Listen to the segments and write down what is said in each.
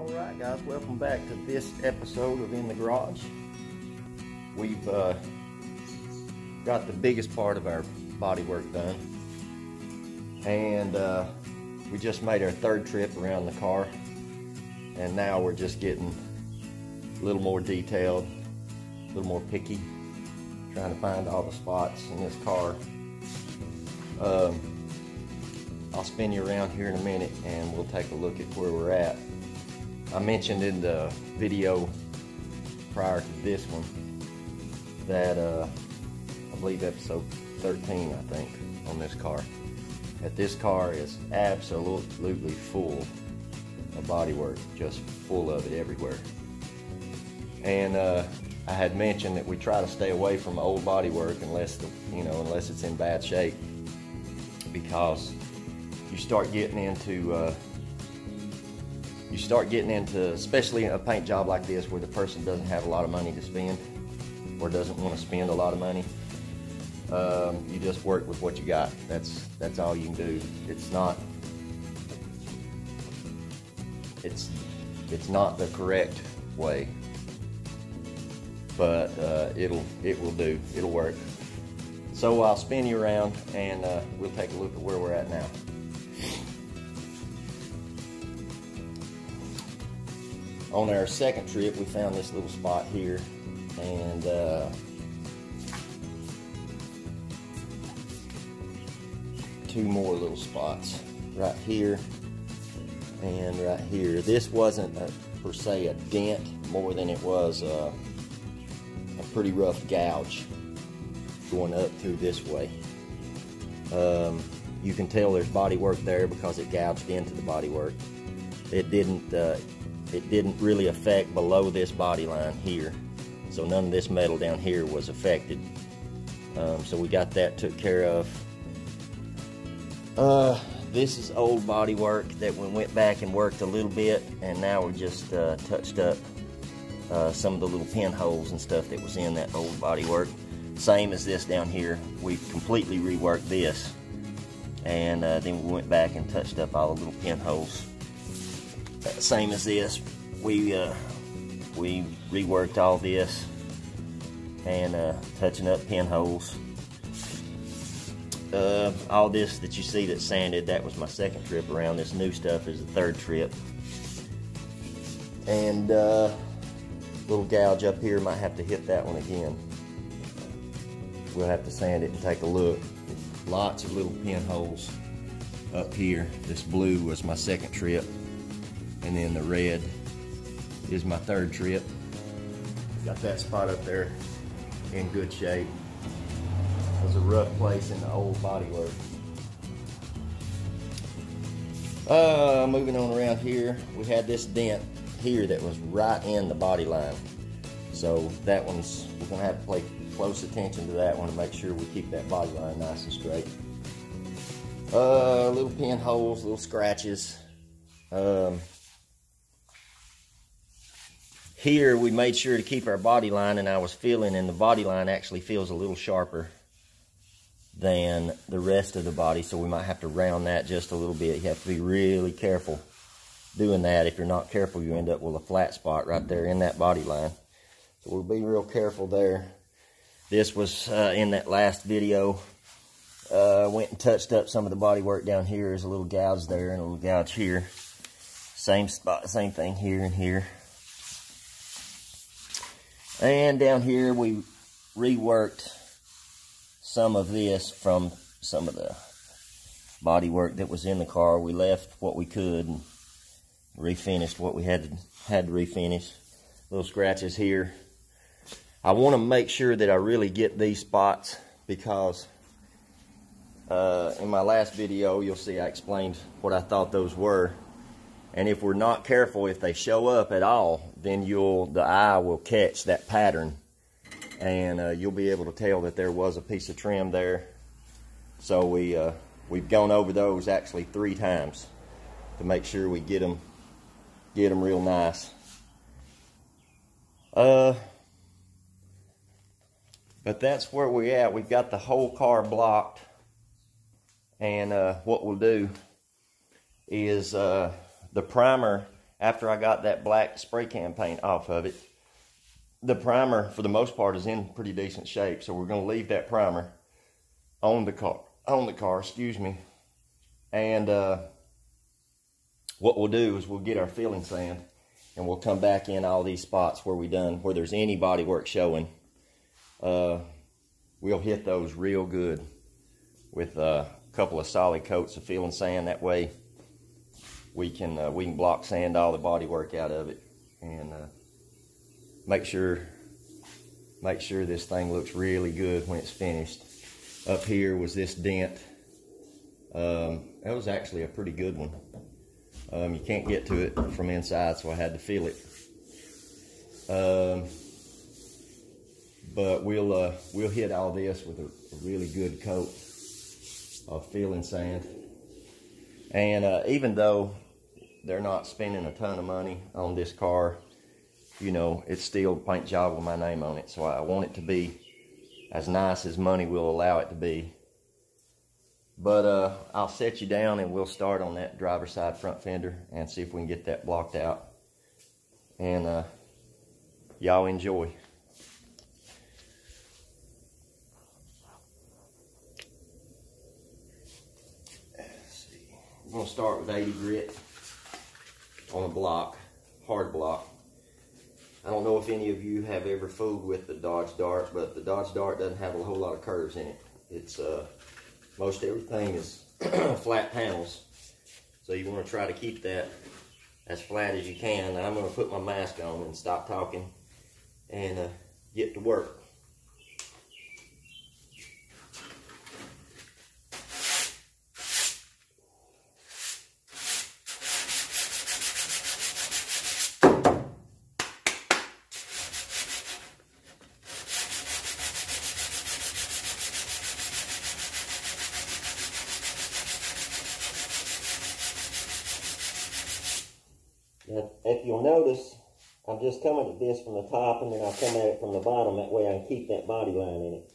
Alright guys, welcome back to this episode of In the Garage. We've got the biggest part of our bodywork done, and we just made our third trip around the car, and now we're just getting a little more detailed, a little more picky, trying to find all the spots in this car. I'll spin you around here in a minute and we'll take a look at where we're at. I mentioned in the video prior to this one that I believe episode 13, I think, on this car, that this car is absolutely full of bodywork, just full of it everywhere. And I had mentioned that we try to stay away from old bodywork unless it's in bad shape, because you start getting into especially a paint job like this where the person doesn't have a lot of money to spend or doesn't want to spend a lot of money. You just work with what you got. That's all you can do. It's not the correct way, but it will do. It'll work. So I'll spin you around and we'll take a look at where we're at now. On our second trip, we found this little spot here, and two more little spots right here and right here. This wasn't per se a dent more than it was a pretty rough gouge going up through this way. You can tell there's bodywork there because it gouged into the bodywork. It didn't really affect below this body line here, so none of this metal down here was affected. So we got that took care of. This is old bodywork that we went back and worked a little bit, and now we just touched up some of the little pinholes and stuff that was in that old bodywork. Same as this down here, we completely reworked this, and then we went back and touched up all the little pinholes. Same as this, we reworked all this and touching up pinholes. All this that you see that's sanded, that was my second trip around. This new stuff is the third trip. And little gouge up here, might have to hit that one again. We'll have to sand it and take a look. Lots of little pinholes up here. This blue was my second trip, and then the red is my third trip. Got that spot up there in good shape. It was a rough place in the old bodywork. Moving on around here, we had this dent here that was right in the body line. So that one's, we're gonna have to pay close attention to that one to make sure we keep that body line nice and straight. Little pinholes, little scratches. Here we made sure to keep our body line, and I was feeling, and the body line actually feels a little sharper than the rest of the body, so we might have to round that just a little bit. You have to be really careful doing that. If you're not careful, you end up with a flat spot right there in that body line. So we'll be real careful there. This was in that last video. Went and touched up some of the body work down here. There's a little gouge there and a little gouge here. Same spot, same thing here and here. And down here we reworked some of this from some of the body work that was in the car. We left what we could and refinished what we had to refinish. Little scratches here. I want to make sure that I really get these spots, because in my last video you'll see I explained what I thought those were. And if we're not careful, if they show up at all, then the eye will catch that pattern, and you'll be able to tell that there was a piece of trim there. So we've gone over those actually 3 times to make sure we get them real nice. But that's where we're at. We've got the whole car blocked, and what we'll do is the primer after I got that black spray can paint off of it, the primer for the most part is in pretty decent shape. So we're going to leave that primer on the car, excuse me. And what we'll do is we'll get our filling sand and we'll come back in all these spots where there's any bodywork showing. We'll hit those real good with a couple of solid coats of filling sand. That way we can block sand all the bodywork out of it, and make sure this thing looks really good when it's finished. Up here was this dent. That was actually a pretty good one. You can't get to it from inside, so I had to feel it. But we'll hit all this with a really good coat of filling sand. And even though they're not spending a ton of money on this car, you know, it's still a paint job with my name on it. So I want it to be as nice as money will allow it to be. But I'll set you down and we'll start on that driver's side front fender and see if we can get that blocked out. And y'all enjoy. Let's see. We're going to start with 80 grit on a block, hard block. I don't know if any of you have ever fooled with the Dodge Dart, but the Dodge Dart doesn't have a whole lot of curves in it. It's most everything is flat panels, so you want to try to keep that as flat as you can. Now I'm going to put my mask on and stop talking and get to work. Now, if you'll notice, I'm just coming at this from the top and then I'll come at it from the bottom. That way I can keep that body line in it.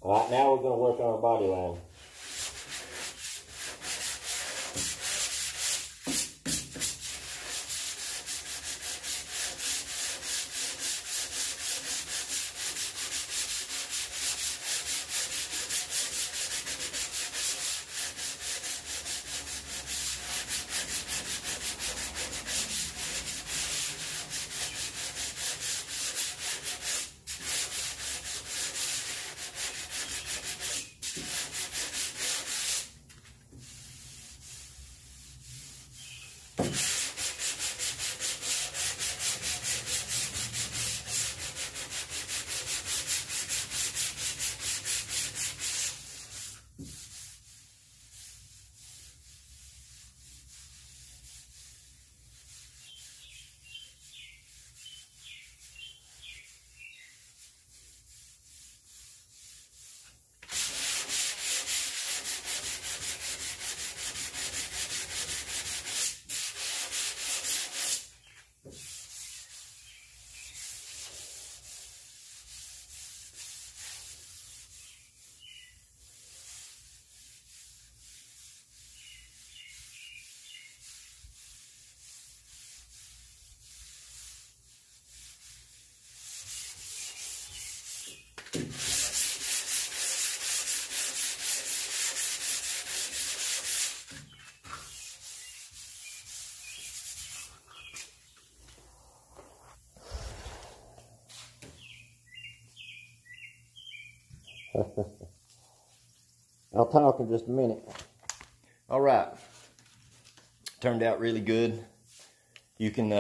All right, now we're going to work on our body line. I'll talk in just a minute. All right. Turned out really good. You can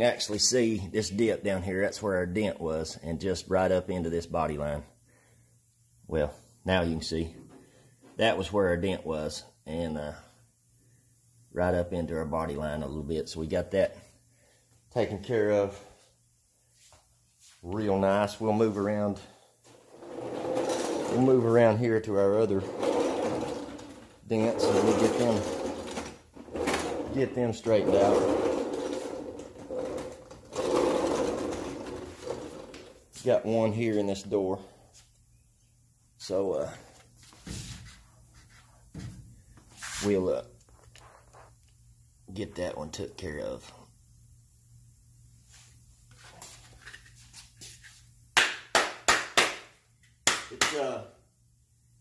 actually see this dip down here. That's where our dent was, and just right up into this body line. Well, now you can see. That was where our dent was, and right up into our body line a little bit. So we got that taken care of real nice. We'll move around. We'll move around here to our other dents, and we'll get them straightened out. Got one here in this door, so we'll get that one took care of.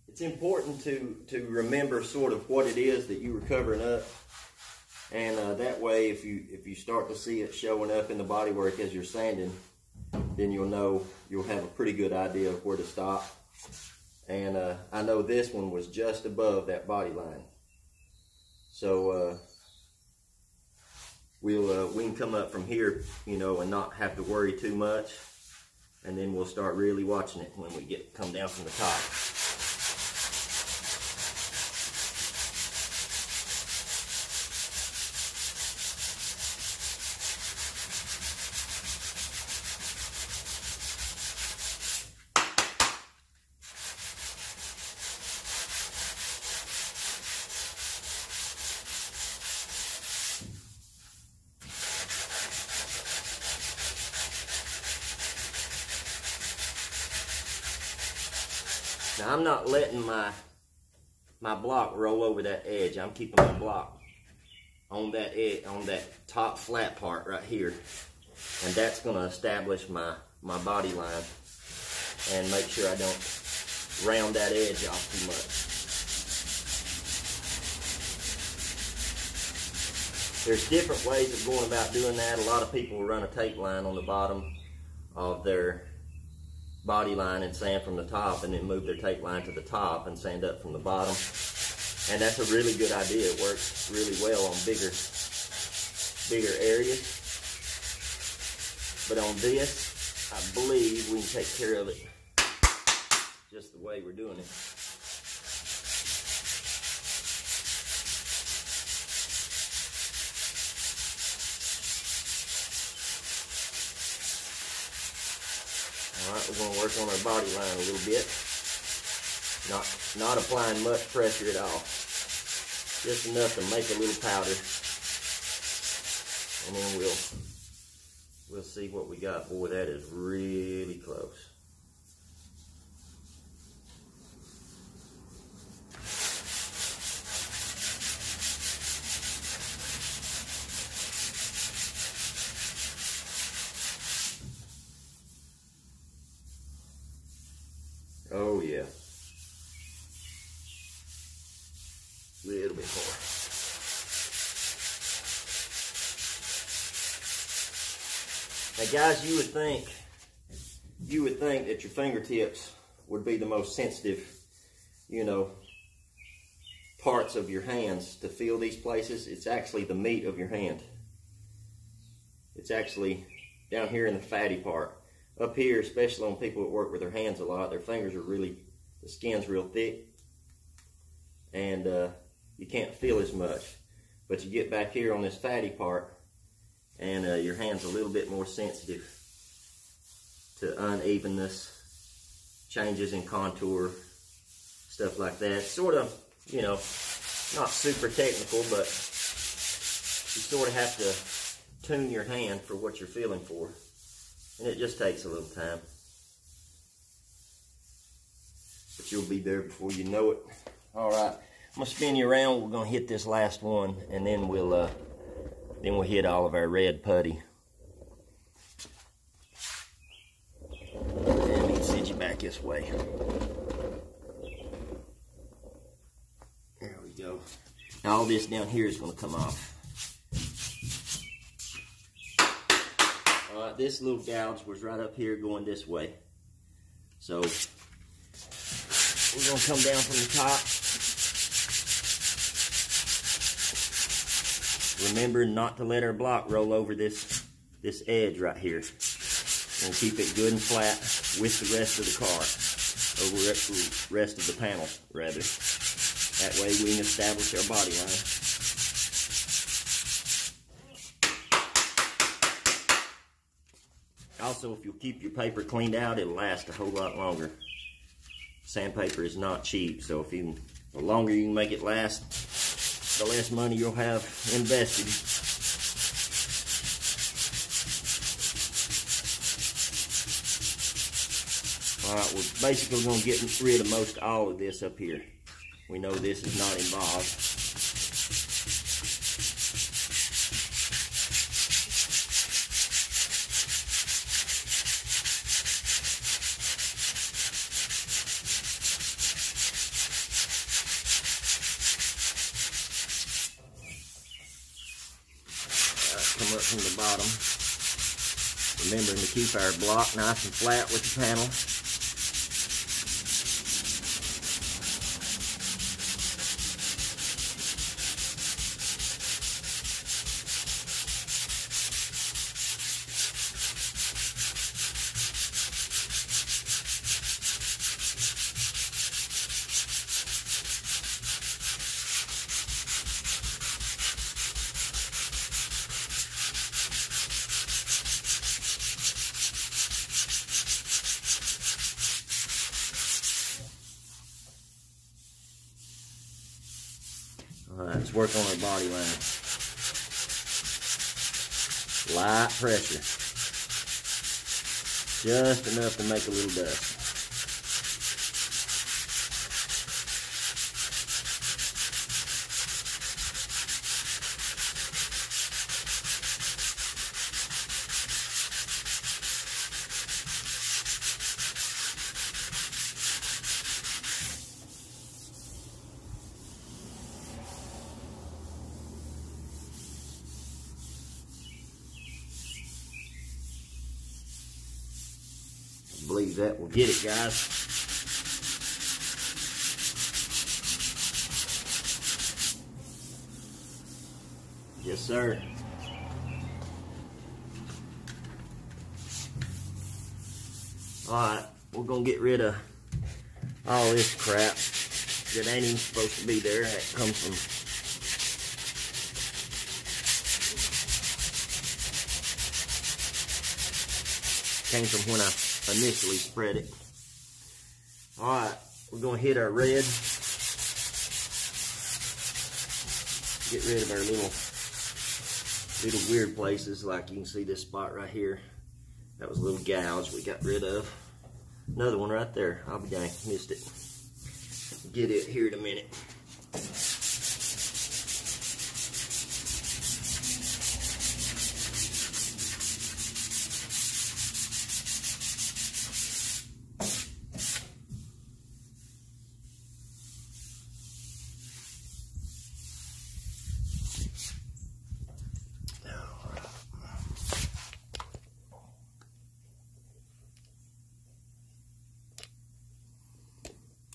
It's important to remember sort of what it is that you were covering up, and that way if you start to see it showing up in the bodywork as you're sanding, then you'll know, you'll have a pretty good idea of where to stop. And I know this one was just above that body line, so we can come up from here, you know, and not have to worry too much, and then we'll start really watching it when we come down from the top. Now I'm not letting my block roll over that edge. I'm keeping my block on that edge, on that top flat part right here, and that's going to establish my body line and make sure I don't round that edge off too much. There's different ways of going about doing that. A lot of people will run a tape line on the bottom of their body line and sand from the top, and then move their tape line to the top and sand up from the bottom. And that's a really good idea. It works really well on bigger areas. But on this, I believe we can take care of it just the way we're doing it. Alright, we're going to work on our body line a little bit. Not applying much pressure at all. Just enough to make a little powder. And then we'll see what we got. Boy, that is really close. Oh yeah. A little bit more. Now guys, you would think that your fingertips would be the most sensitive, you know, parts of your hands to feel these places. It's actually the meat of your hand. It's actually down here in the fatty part. Up here, especially on people that work with their hands a lot, their fingers are really, the skin's real thick, and you can't feel as much. But you get back here on this fatty part, and your hand's a little bit more sensitive to unevenness, changes in contour, stuff like that. Sort of, you know, not super technical, but you sort of have to tune your hand for what you're feeling for. And it just takes a little time. But you'll be there before you know it. All right, I'm gonna spin you around. We're gonna hit this last one, and then we'll hit all of our red putty. And let me send you back this way. There we go. Now all this down here is gonna come off. This little gouge was right up here going this way. So we're going to come down from the top. Remember not to let our block roll over this edge right here. And keep it good and flat with the rest of the car, over the rest of the panel, rather. That way we can establish our body line. Also, if you'll keep your paper cleaned out, it'll last a whole lot longer. Sandpaper is not cheap, so the longer you can make it last, the less money you'll have invested. Alright, we're basically going to get rid of most all of this up here. We know this is not involved. Come up from the bottom. Remembering to keep our block nice and flat with the panel. Alright, let's work on our body line. Light pressure. Just enough to make a little dust. I believe that will get it, guys. Yes, sir. Alright, we're going to get rid of all this crap that ain't even supposed to be there. That comes from when I initially spread it. Alright, we're going to hit our red. Get rid of our little weird places, like you can see this spot right here. That was a little gouge we got rid of. Another one right there. I'll be dang, missed it. Get it here in a minute.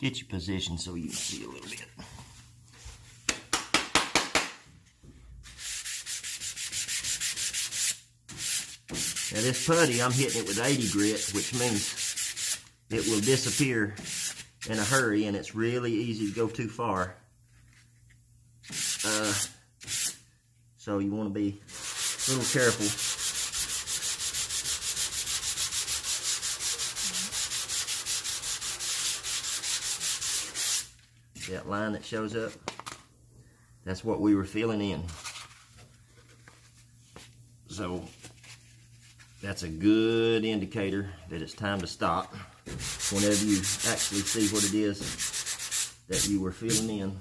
Get your position so you can see a little bit. Now this putty, I'm hitting it with 80 grit, which means it will disappear in a hurry, and it's really easy to go too far. So you want to be a little careful. That line that shows up, that's what we were filling in. So that's a good indicator that it's time to stop whenever you actually see what it is that you were filling in.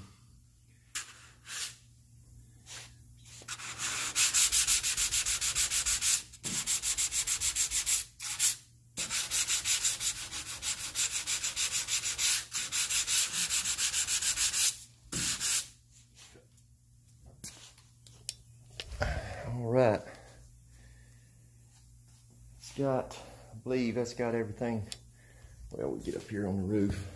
Alright, it's got, I believe that's got everything. Well, we get up here on the roof.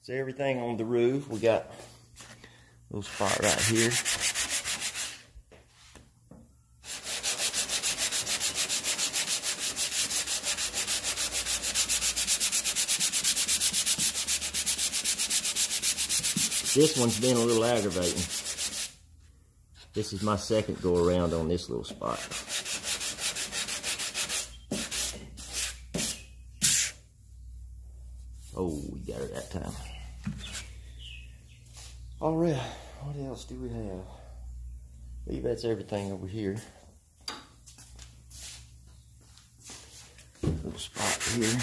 So everything on the roof, we got a little spot right here. This one's been a little aggravating. This is my second go around on this little spot. Oh, we got her that time. All right, what else do we have? I believe that's everything over here. Little spot here.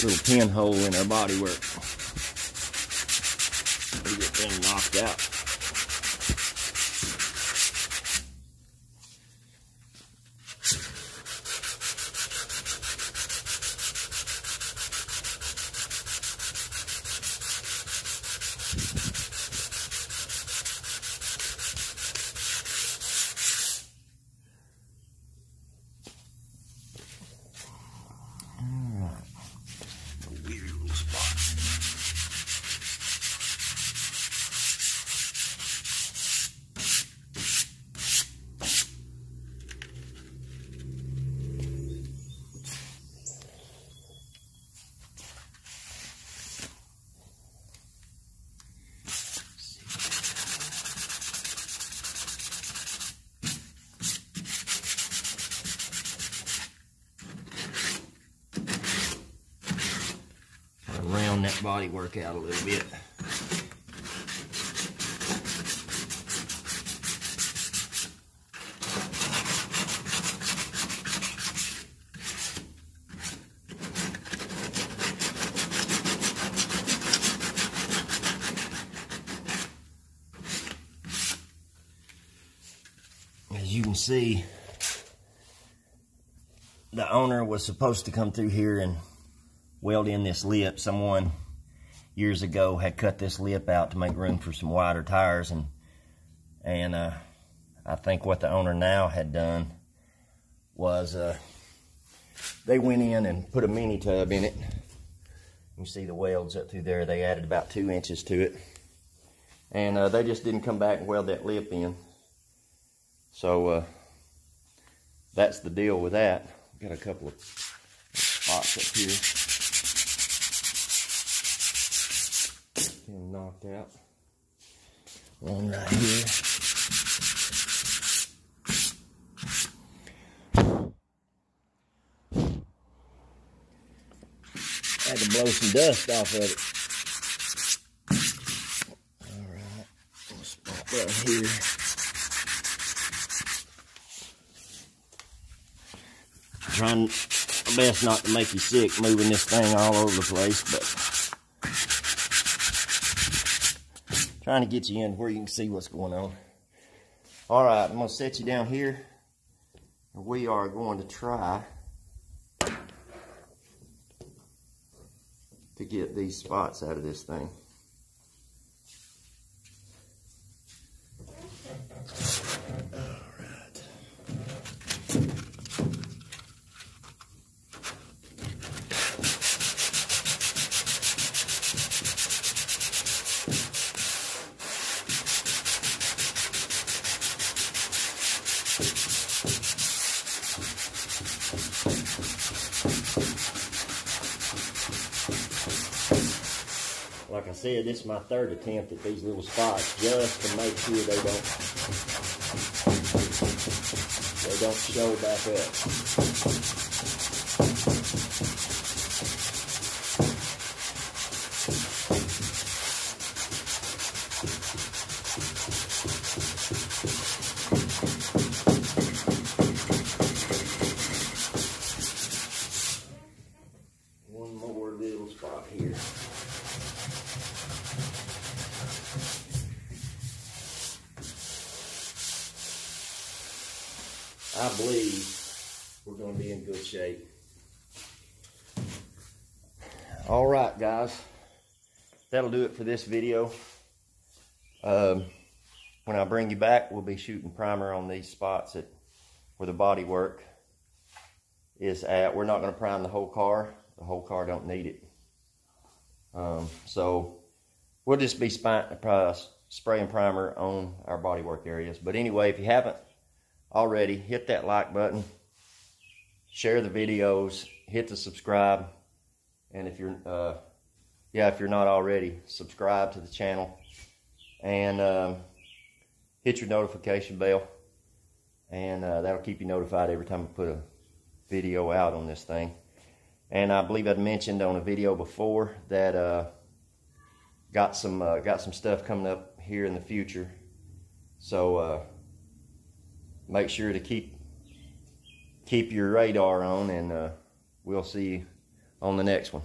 Little pinhole in our bodywork. We get thing knocked out. Round that bodywork out a little bit. As you can see, the owner was supposed to come through here and weld in this lip. Someone years ago had cut this lip out to make room for some wider tires, and I think what the owner now had done was they went in and put a mini tub in it. You see the welds up through there. They added about 2 inches to it, and they just didn't come back and weld that lip in. So that's the deal with that. Got a couple of spots up here. Getting knocked out. One right here. Had to blow some dust off of it. Alright, little spot right here. Trying my best not to make you sick moving this thing all over the place, but trying to get you in where you can see what's going on. All right, I'm going to set you down here. We are going to try to get these spots out of this thing. Like I said, this is my third attempt at these little spots, just to make sure they don't show back up. One more little spot here. I believe we're going to be in good shape. All right, guys, that'll do it for this video. When I bring you back, we'll be shooting primer on these spots where the body work is at. We're not going to prime the whole car. The whole car don't need it. So we'll just be spraying primer on our body work areas. But anyway, if you haven't already, hit that like button, share the videos, hit the subscribe, and if you're not already, subscribe to the channel, and hit your notification bell, and that'll keep you notified every time I put a video out on this thing. And I believe I'd mentioned on a video before that got some stuff coming up here in the future, so make sure to keep your radar on, and we'll see you on the next one.